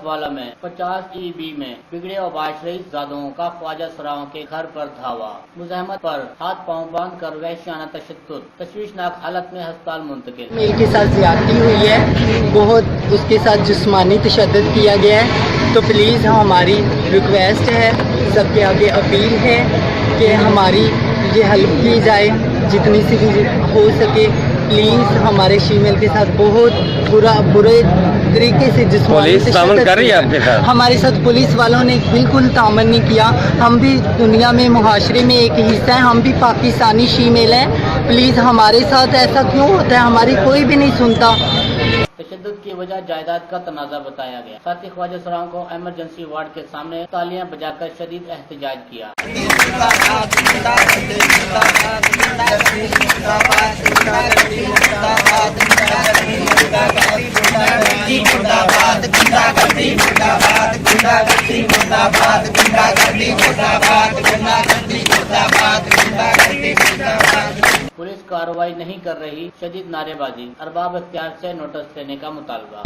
वाला में 50 EB में बिगड़े और बाशरई ज़ादों का ख्वाजा सराओं के घर पर धावा, मुज़ाहमत पर हाथ पांव बांध कर वहशियाना तशद्दुद, तशवीशनाक हालत में अस्पताल मुंतकिल। मेल के साथ ज्यादती हुई है, बहुत उसके साथ जिस्मानी तशद्दुद किया गया है। तो प्लीज़ हमारी रिक्वेस्ट है, सबके आगे अपील है कि हमारी ये हेल्प की जाए जितनी सी भी हो सके। प्लीज़ हमारे शीमेल के साथ बहुत बुरे तरीके से जिस्मानी तशद्दुद कर रही है आपके साथ। हमारे साथ पुलिस वालों ने बिल्कुल तामन नहीं किया। हम भी दुनिया में मुहाशरे में एक हिस्सा है, हम भी पाकिस्तानी शीमेल हैं। प्लीज़ हमारे साथ ऐसा क्यों होता है, हमारी कोई भी नहीं सुनता। तशद्दुद की वजह जायदाद का तनाज़ा बताया गया। साथ ही ख्वाजा सराओं को इमरजेंसी वार्ड के सामने तालियां बजाकर शदीद एहतजाज किया। पुलिस कार्रवाई नहीं कर रही, शदीद नारेबाजी, अरबाब इख्तियार से नोटिस लेने का मुतालबा।